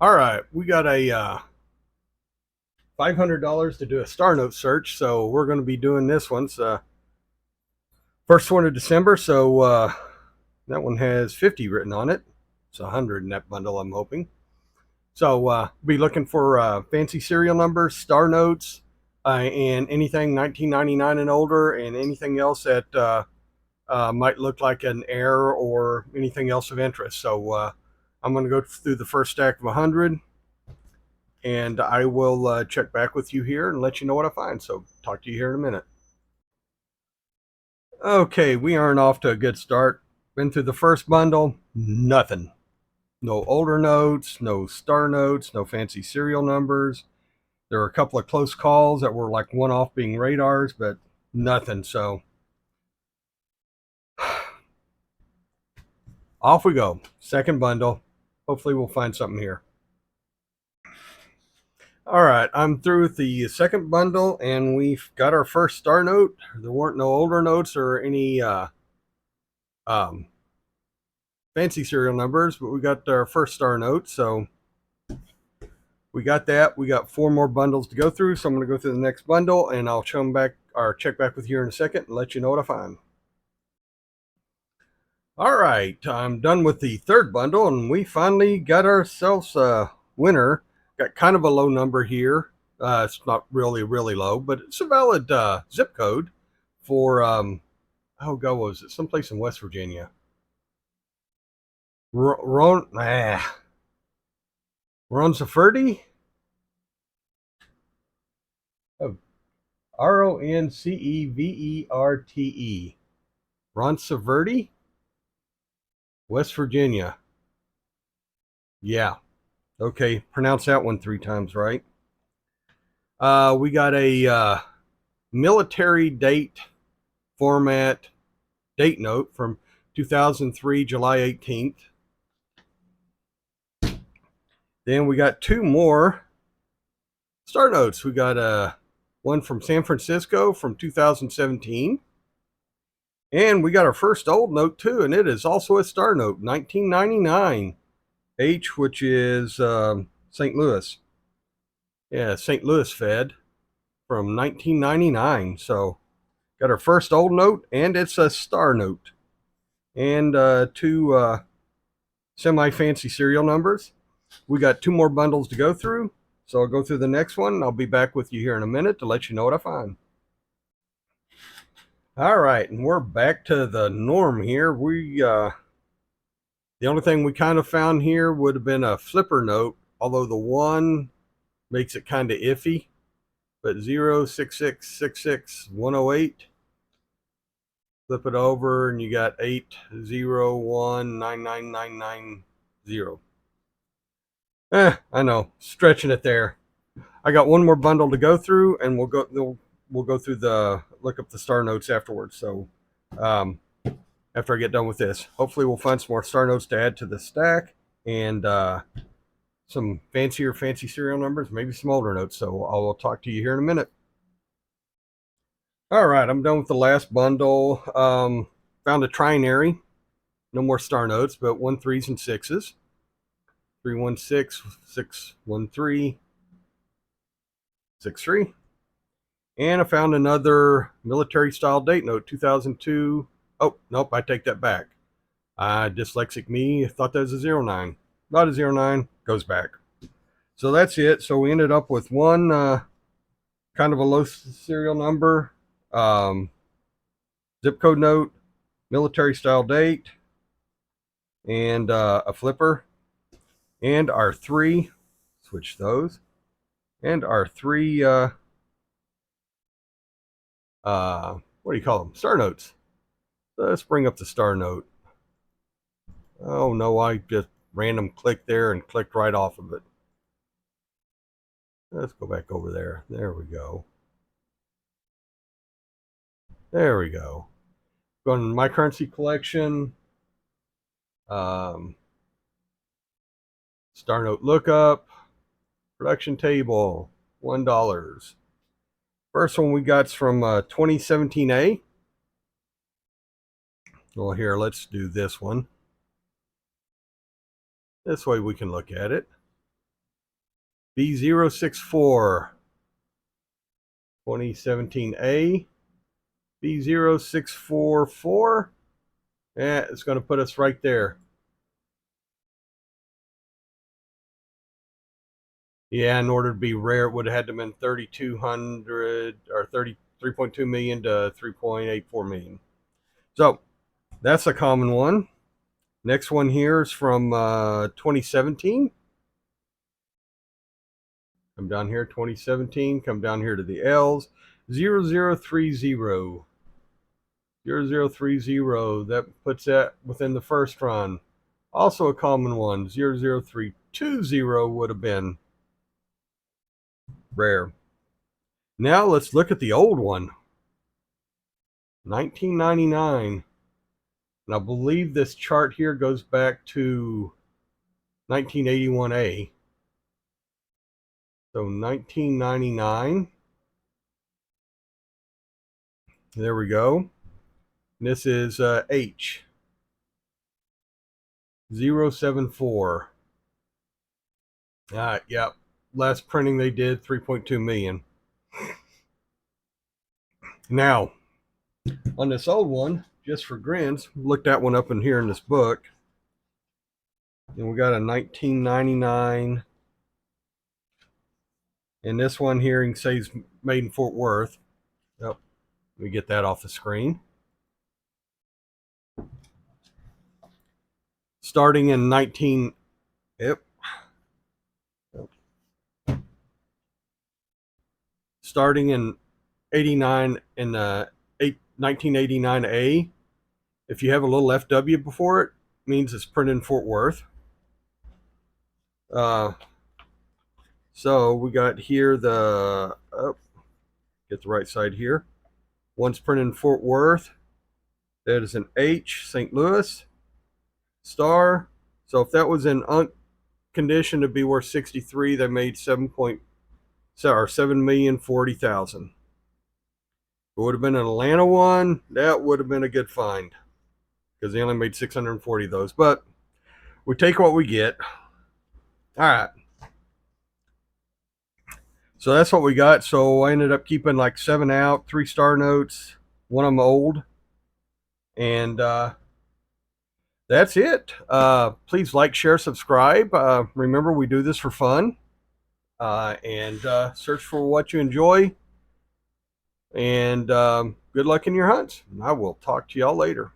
All right, we got a $500 to do a Star Note search, so we're going to be doing this one. It's first one of December, so that one has 50 written on it. It's 100 in that bundle, I'm hoping. So be looking for fancy serial numbers, Star Notes, and anything 1999 and older, and anything else that might look like an error or anything else of interest. So I'm going to go through the first stack of 100, and I will check back with you here and let you know what I find. So talk to you here in a minute. Okay, we aren't off to a good start. Been through the first bundle, nothing. No older notes, no star notes, no fancy serial numbers. There were a couple of close calls that were like one off being radars, but nothing. So off we go. Second bundle. Hopefully we'll find something here. All right, I'm through with the second bundle, and we've got our first star note. There weren't no older notes or any um, fancy serial numbers, but we got our first star note. So we got that. We got four more bundles to go through. So I'm going to go through the next bundle, and I'll show them back or check back with you in a second and let you know what I find. All right, I'm done with the third bundle, and we finally got ourselves a winner. Got kind of a low number here. It's not really low, but it's a valid zip code for oh god, what was it? Someplace in West Virginia. Ron Ron Saferdi? Oh, Ronceverti. Ron Saverti, West Virginia. Yeah. Okay, pronounce that one three times right. We got a military date format date note from 2003, July 18th. Then we got two more star notes. We got one from San Francisco from 2017. And we got our first old note too, and it is also a star note, 1999. H, which is St. Louis. Yeah, St. Louis Fed from 1999. So got our first old note, and it's a star note. And two semi fancy serial numbers. We got two more bundles to go through. So I'll go through the next one, and I'll be back with you here in a minute to let you know what I find. All right, and we're back to the norm here. The only thing we kind of found here would have been a flipper note, although the one makes it kind of iffy. But 06666 108, flip it over, and you got 8019990. I know, stretching it there. I got one more bundle to go through, and we'll go through the look up the star notes afterwards. So after I get done with this, hopefully we'll find some more star notes to add to the stack, and some fancy serial numbers, maybe some older notes. So I'll talk to you here in a minute. All right, I'm done with the last bundle. Found a trinary. No more star notes, but 1 3s and 6s. 316, 613, 63. And I found another military style date note, 2002. Oh, nope, I take that back. Dyslexic me thought that was a 09. Not a 09, goes back. So that's it. So we ended up with one kind of a low serial number, zip code note, military style date, and a flipper. And our three, switch those, and our three, what do you call them? Star notes. So let's bring up the star note. Oh no, I just random clicked there and clicked right off of it. Let's go back over there. There we go. There we go. Going to my currency collection. Star note lookup. Production table. $1. First one we got's from 2017A. Well, here, let's do this one. This way we can look at it. B064 2017A, B0644. Yeah, it's going to put us right there. Yeah, in order to be rare, it would have had to have been 3,200 or 3.2 million to 3.84 million. So that's a common one. Next one here is from 2017. Come down here, 2017. Come down here to the L's. 0030. 0030. That puts that within the first run. Also a common one. 00320 would have been rare. Now let's look at the old one. 1999. And I believe this chart here goes back to 1981A. So 1999. There we go. This is H 074. Yep. Last printing they did 3.2 million. Now, on this old one, just for grins, looked that one up in here in this book. And we got a 1999. And this one here, you can say is made in Fort Worth. Yep. Let me get that off the screen. Starting in 19. Yep. Starting in 89 in 1989A. If you have a little FW before it, means it's printed in Fort Worth. So we got here the get the right side here. One's printed in Fort Worth. That is an H, St. Louis. Star. So if that was in condition to be worth 63, they made 7,040,000. It would have been an Atlanta one. That would have been a good find because they only made 640 of those. But we take what we get. All right. So that's what we got. So I ended up keeping like 7 out, 3 star notes, one of them old. And that's it. Please like, share, subscribe. Remember, we do this for fun. And search for what you enjoy. And good luck in your hunts. I will talk to y'all later.